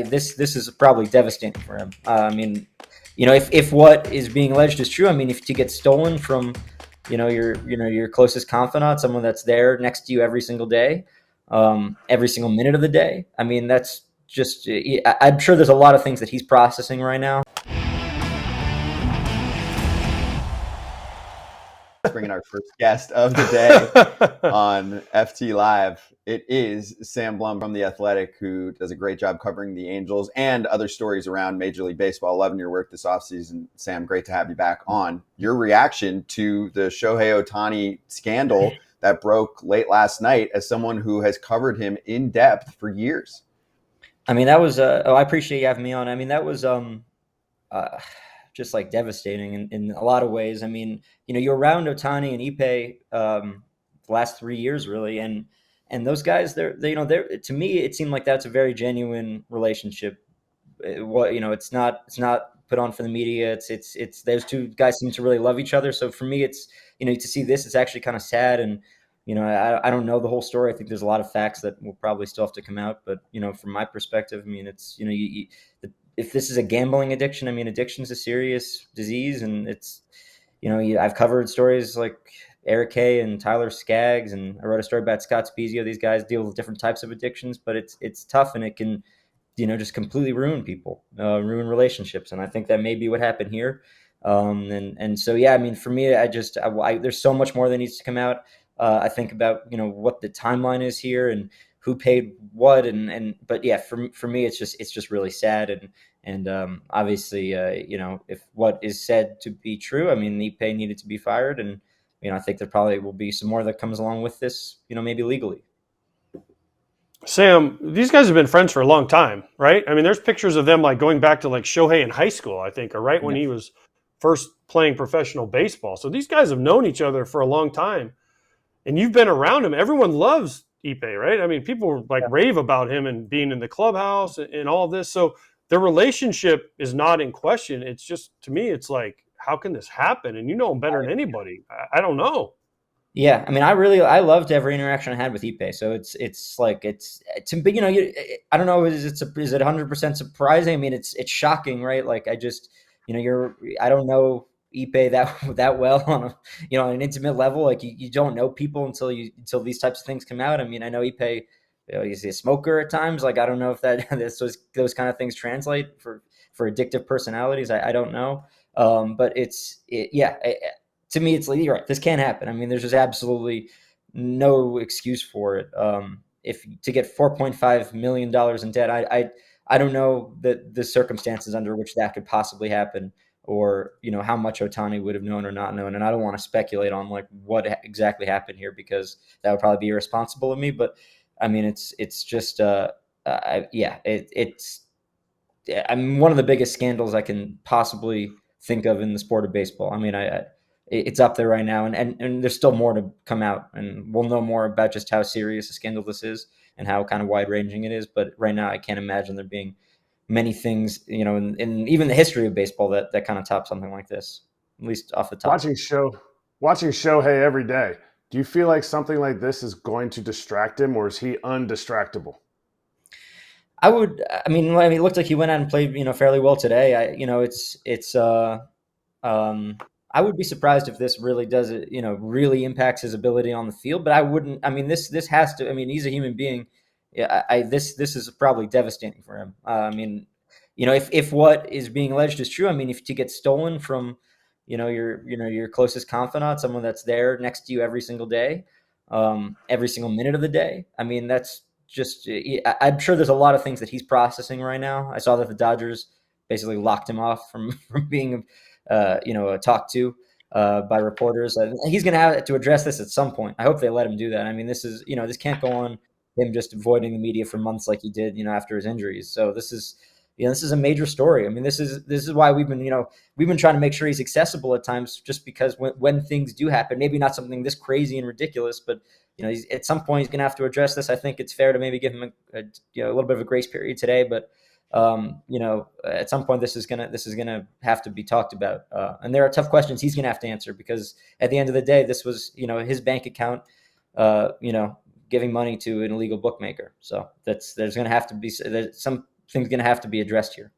this is probably devastating for him. If what is being alleged is true, if you get stolen from, your closest confidant, someone that's there next to you every single day, every single minute of the day, that's just. I'm sure there's a lot of things that he's processing right now. Bringing our first guest of the day on FT Live. It is Sam Blum from The Athletic, who does a great job covering the Angels and other stories around Major League Baseball. Loving your work this offseason. Sam, great to have you back on. Your reaction to the Shohei Ohtani scandal that broke late last night as someone who has covered him in depth for years. That was I appreciate you having me on. That was just like devastating in a lot of ways. You're around Ohtani and Ippei the last 3 years really, and those guys, they're to me it seemed like that's a very genuine relationship. It's not put on for the media. It's those two guys seem to really love each other. So for me, it's to see this, it's actually kind of sad. And I don't know the whole story. I think there's a lot of facts that will probably still have to come out. But from my perspective, it's if this is a gambling addiction, addiction is a serious disease, and it's I've covered stories like Eric Kay and Tyler Skaggs, and I wrote a story about Scott Spezio. These guys deal with different types of addictions, but it's tough, and it can just completely ruin people, ruin relationships, and I think that may be what happened here. And so for me, there's so much more that needs to come out. I think about what the timeline is here and who paid what, but yeah, for me, it's just really sad, and obviously, if what is said to be true, Ippei needed to be fired, and I think there probably will be some more that comes along with this, maybe legally. Sam, these guys have been friends for a long time, right? There's pictures of them like going back to like Shohei in high school, I think, or right when he was first playing professional baseball. So these guys have known each other for a long time, and you've been around him. Everyone loves Ippei, right? People rave about him and being in the clubhouse and all this. So their relationship is not in question. It's just, to me, it's like, how can this happen? And you know him better than anybody. I don't know. Yeah, I loved every interaction I had with Ippei. So it's I don't know, is it 100% surprising? It's shocking, right? Like I don't know Ippei that well on an intimate level. Like you don't know people until these types of things come out. I know Ippei, he's a smoker at times. Like I don't know if those kind of things translate for addictive personalities. I don't know, but to me, it's like, you're right, this can't happen. There's just absolutely no excuse for it. If to get $4.5 million in debt, I don't know the circumstances under which that could possibly happen, or how much Ohtani would have known or not known. And I don't want to speculate on like what exactly happened here, because that would probably be irresponsible of me. But it's just it's one of the biggest scandals I can possibly think of in the sport of baseball. It's up there right now, and there's still more to come out, and we'll know more about just how serious a scandal this is and how kind of wide ranging it is. But right now, I can't imagine there being many things, in even the history of baseball that kind of top something like this, at least off the top. Watching Shohei every day, do you feel like something like this is going to distract him, or is he undistractable? I would. It looked like he went out and played, fairly well today. I would be surprised if this really does it, really impacts his ability on the field. But I wouldn't. This has to. He's a human being. Yeah, this is probably devastating for him. If what is being alleged is true, if to get stolen from, your closest confidant, someone that's there next to you every single day, every single minute of the day, that's just. I'm sure there's a lot of things that he's processing right now. I saw that the Dodgers basically locked him off from being talked to by reporters. He's going to have to address this at some point. I hope they let him do that. This is, this can't go on, him just avoiding the media for months like he did, after his injuries. So this is a major story. this is why we've been trying to make sure he's accessible at times, just because when things do happen, maybe not something this crazy and ridiculous, but at some point he's going to have to address this. I think it's fair to maybe give him a little bit of a grace period today, but at some point this is gonna have to be talked about, and there are tough questions he's gonna have to answer, because at the end of the day, this was his bank account, giving money to an illegal bookmaker. So there's gonna have to be some things going to have to be addressed here.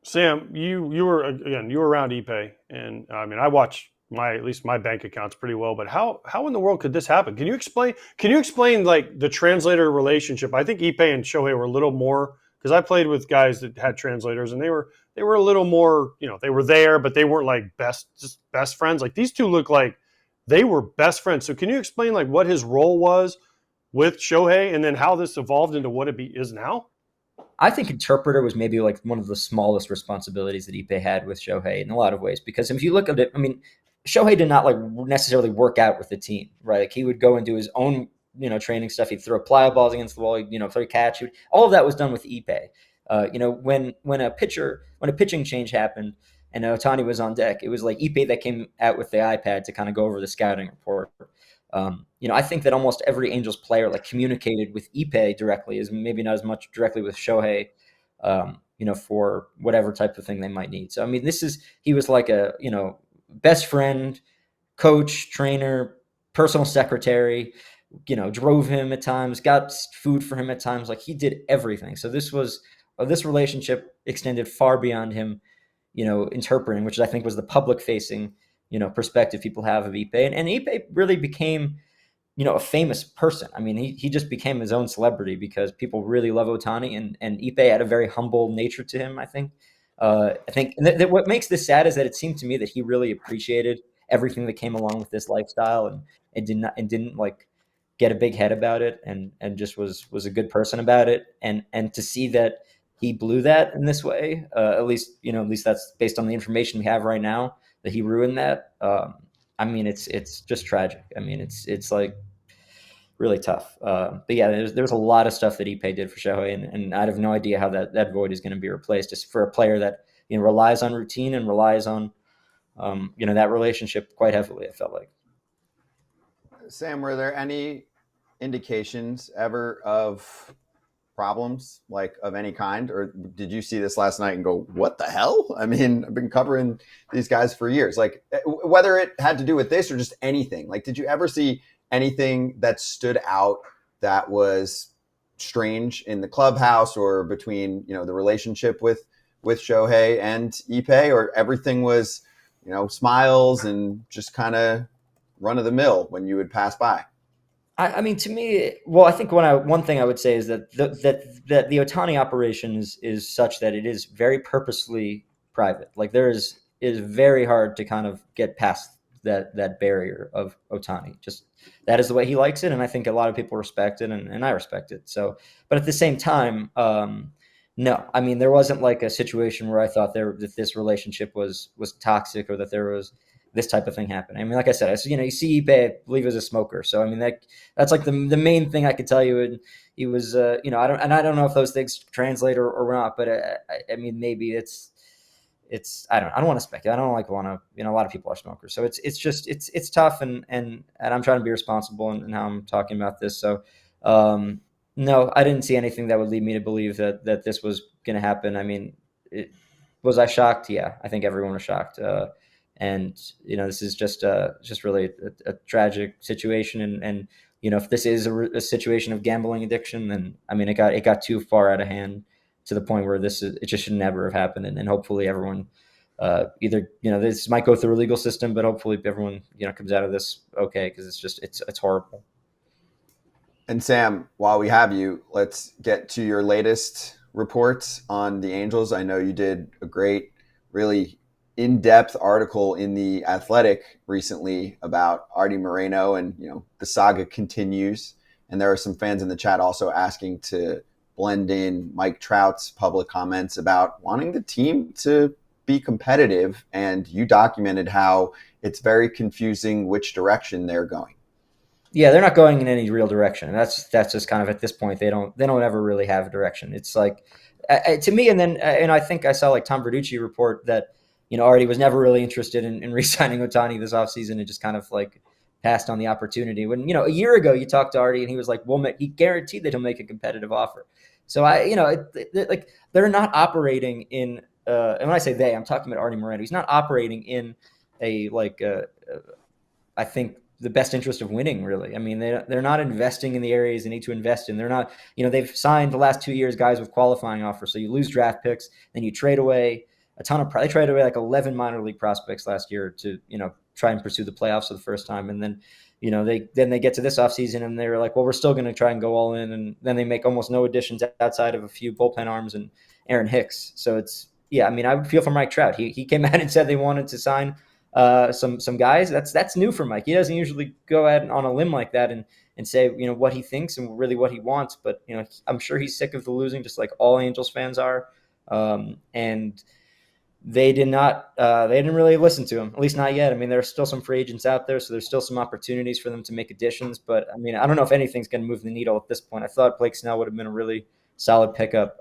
Sam, you were around Ipe, and I mean, I watch at least my bank accounts pretty well. But how in the world could this happen? Can you explain like the translator relationship? I think Ipe and Shohei were a little more, because I played with guys that had translators, and they were a little more, they were there, but they weren't like best friends. Like these two look like they were best friends. So can you explain like what his role was with Shohei, and then how this evolved into what it is now? I think interpreter was maybe like one of the smallest responsibilities that Ipe had with Shohei in a lot of ways, because if you look at it, I mean, Shohei did not like necessarily work out with the team, right? Like he would go and do his own, training stuff. He'd throw plyo balls against the wall, throw a catch. All of that was done with Ipe. When a pitching change happened and Ohtani was on deck, it was like Ipe that came out with the iPad to kind of go over the scouting report. I think that almost every Angels player like communicated with Ipe directly, is maybe not as much directly with Shohei, for whatever type of thing they might need. So, I mean, he was like a, best friend, coach, trainer, personal secretary, drove him at times, got food for him at times. Like he did everything. So this relationship extended far beyond him, interpreting, which I think was the public facing, perspective people have of Ipe. And Ipe really became, a famous person. I mean, he just became his own celebrity because people really love Ohtani, and Ipe had a very humble nature to him, I think. And what makes this sad is that it seemed to me that he really appreciated everything that came along with this lifestyle, and didn't like get a big head about it, and just was a good person about it. And to see that he blew that in this way, at least that's based on the information we have right now, that he ruined that. I mean, it's just tragic. I mean, it's like really tough. But yeah, there's a lot of stuff that Ipe did for Shohei, and I have no idea how that void is going to be replaced. Just for a player that relies on routine and relies on that relationship quite heavily, I felt like. Sam, were there any indications ever of problems, like of any kind, or did you see this last night and go, what the hell? I mean, I've been covering these guys for years. Like whether it had to do with this or just anything, like did you ever see anything that stood out that was strange in the clubhouse or between the relationship with Shohei and Ipe, or everything was smiles and just kind of run of the mill when you would pass by? I mean, to me, well, I think one thing I would say is that the Ohtani operation is such that it is very purposely private. Like it is very hard to kind of get past that barrier of Ohtani. Just that is the way he likes it, and I think a lot of people respect it, and I respect it. So, but at the same time, no, I mean, there wasn't like a situation where I thought that this relationship was toxic, or that there was this type of thing happen. I mean, like I said, you see Ipe, I believe, as a smoker. So, I mean, that's like the main thing I could tell you. And he was, I don't know if those things translate or not, but I mean, maybe it's, I don't want to speculate. I don't want to, a lot of people are smokers. So it's tough. And I'm trying to be responsible in how I'm talking about this. So, no, I didn't see anything that would lead me to believe that this was going to happen. I mean, was I shocked? Yeah, I think everyone was shocked. And this is just really a tragic situation, and if this is a situation of gambling addiction, then I mean it got too far out of hand to the point where it just should never have happened, and hopefully everyone either this might go through a legal system, but hopefully everyone comes out of this okay, because it's horrible. And Sam, while we have you, let's get to your latest reports on the Angels. I know you did a great, really in-depth article in The Athletic recently about Artie Moreno, and the saga continues. And there are some fans in the chat also asking to blend in Mike Trout's public comments about wanting the team to be competitive, and you documented how it's very confusing which direction they're going. Yeah, they're not going in any real direction. That's just kind of, at this point, they don't ever really have a direction. It's like, to me, and then I think I saw like Tom Verducci report that Artie was never really interested in re-signing Ohtani this offseason, and just kind of like passed on the opportunity. When a year ago you talked to Artie and he was like, "Well, he guaranteed that he'll make a competitive offer." So like they're not operating in. And when I say they, I'm talking about Artie Moreno. He's not operating in a I think the best interest of winning, really. I mean, they're not investing in the areas they need to invest in. They're not, they've signed the last 2 years guys with qualifying offers. So you lose draft picks, then you trade away a ton of, they traded away like 11 minor league prospects last year to, try and pursue the playoffs for the first time. And then, they get to this offseason and they're like, well, we're still going to try and go all in. And then they make almost no additions outside of a few bullpen arms and Aaron Hicks. So it's, I would feel for Mike Trout. He came out and said they wanted to sign some guys. That's new for Mike. He doesn't usually go out on a limb like that and say, what he thinks and really what he wants. But, I'm sure he's sick of the losing, just like all Angels fans are. And they didn't really listen to him, at least not yet. I mean, there are still some free agents out there, so there's still some opportunities for them to make additions. But I mean, I don't know if anything's going to move the needle at this point. I thought Blake Snell would have been a really solid pickup.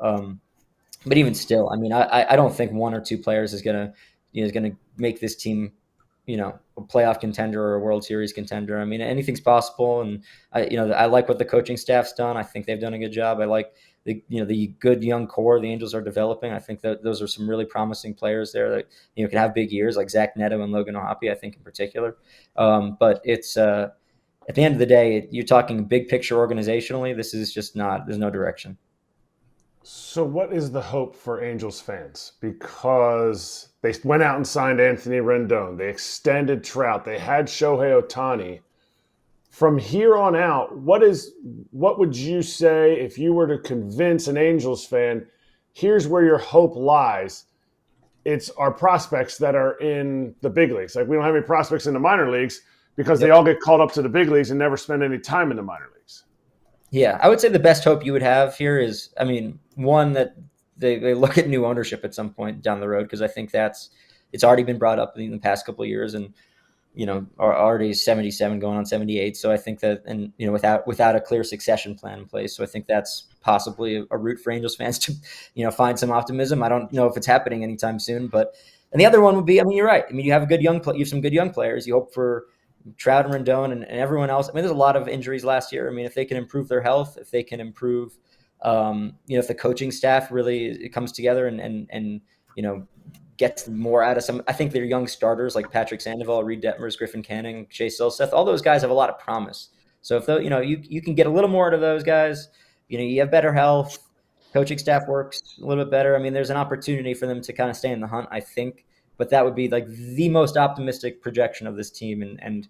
But even still, I mean, I don't think one or two players is going to make this team, a playoff contender or a World Series contender. I mean, anything's possible. And I like what the coaching staff's done. I think they've done a good job. I like the good young core the Angels are developing. I think that those are some really promising players there that, can have big years, like Zach Neto and Logan O'Hoppe, I think in particular. But it's, at the end of the day, you're talking big picture organizationally. This is just there's no direction. So what is the hope for Angels fans? Because they went out and signed Anthony Rendon. They extended Trout. They had Shohei Ohtani. From here on out, what would you say if you were to convince an Angels fan, here's where your hope lies? It's our prospects that are in the big leagues. Like, we don't have any prospects in the minor leagues because they all get called up to the big leagues and never spend any time in the minor leagues. Yeah, I would say the best hope you would have here is, one, that they look at new ownership at some point down the road, because I think it's already been brought up in the past couple of years, and are already 77 going on 78. So I think that, and without a clear succession plan in place, so I think that's possibly a route for Angels fans to find some optimism. I don't know if it's happening anytime soon, and the other one would be, you're right. You have you have some good young players. You hope for Trout and Rendon and everyone else. There's a lot of injuries last year. If they can improve their health, if they can improve, if the coaching staff really comes together and gets more out of some, I think their young starters like Patrick Sandoval, Reed Detmers, Griffin Canning, Chase Silseth, all those guys have a lot of promise. So if you can get a little more out of those guys, you have better health, coaching staff works a little bit better. There's an opportunity for them to kind of stay in the hunt, I think. But that would be like the most optimistic projection of this team. And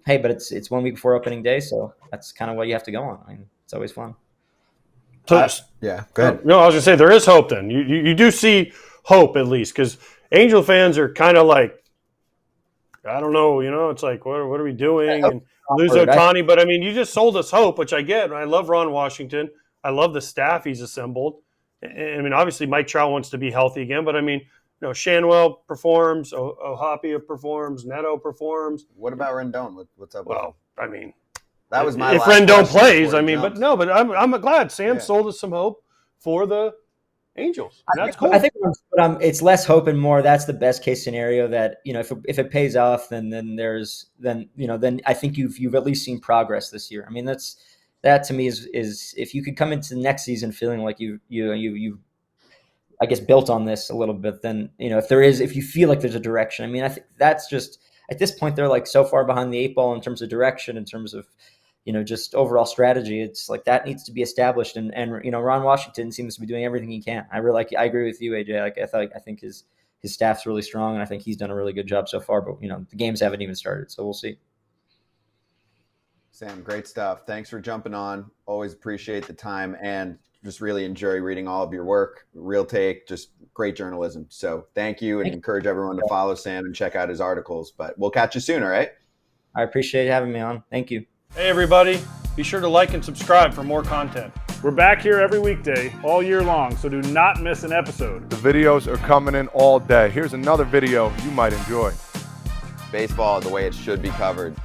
hey, but it's 1 week before opening day, so that's kind of what you have to go on. It's always fun. Yeah, go ahead. No, I was going to say there is hope then. You do see hope at least, because Angel fans are kind of like, I don't know, it's like, what are we doing? And lose Ohtani. But, you just sold us hope, which I get. I love Ron Washington. I love the staff he's assembled. Obviously Mike Trout wants to be healthy again, but Shanwell performs, O'Hoppe performs, Neto performs. What about Rendon? What's up? Well, that was my if last Rendon plays, but I'm glad Sam sold us some hope for the Angels. That's cool. I think it's less hope and more. That's the best case scenario. That if it pays off, then I think you've at least seen progress this year. That to me is if you could come into the next season feeling like you I guess built on this a little bit, then if you feel like there's a direction. I think that's just at this point they're like so far behind the 8 ball in terms of direction, in terms of just overall strategy. It's like that needs to be established, and Ron Washington seems to be doing everything he can. I agree with you, AJ. I think his staff's really strong, and I think he's done a really good job so far. But the games haven't even started, so we'll see. Sam, great stuff. Thanks for jumping on. Always appreciate the time, and just really enjoy reading all of your work. Real take, just great journalism. So thank you, and encourage everyone to follow Sam and check out his articles. But we'll catch you soon, all right? I appreciate having me on. Thank you. Hey, everybody. Be sure to like and subscribe for more content. We're back here every weekday, all year long, so do not miss an episode. The videos are coming in all day. Here's another video you might enjoy. Baseball the way it should be covered.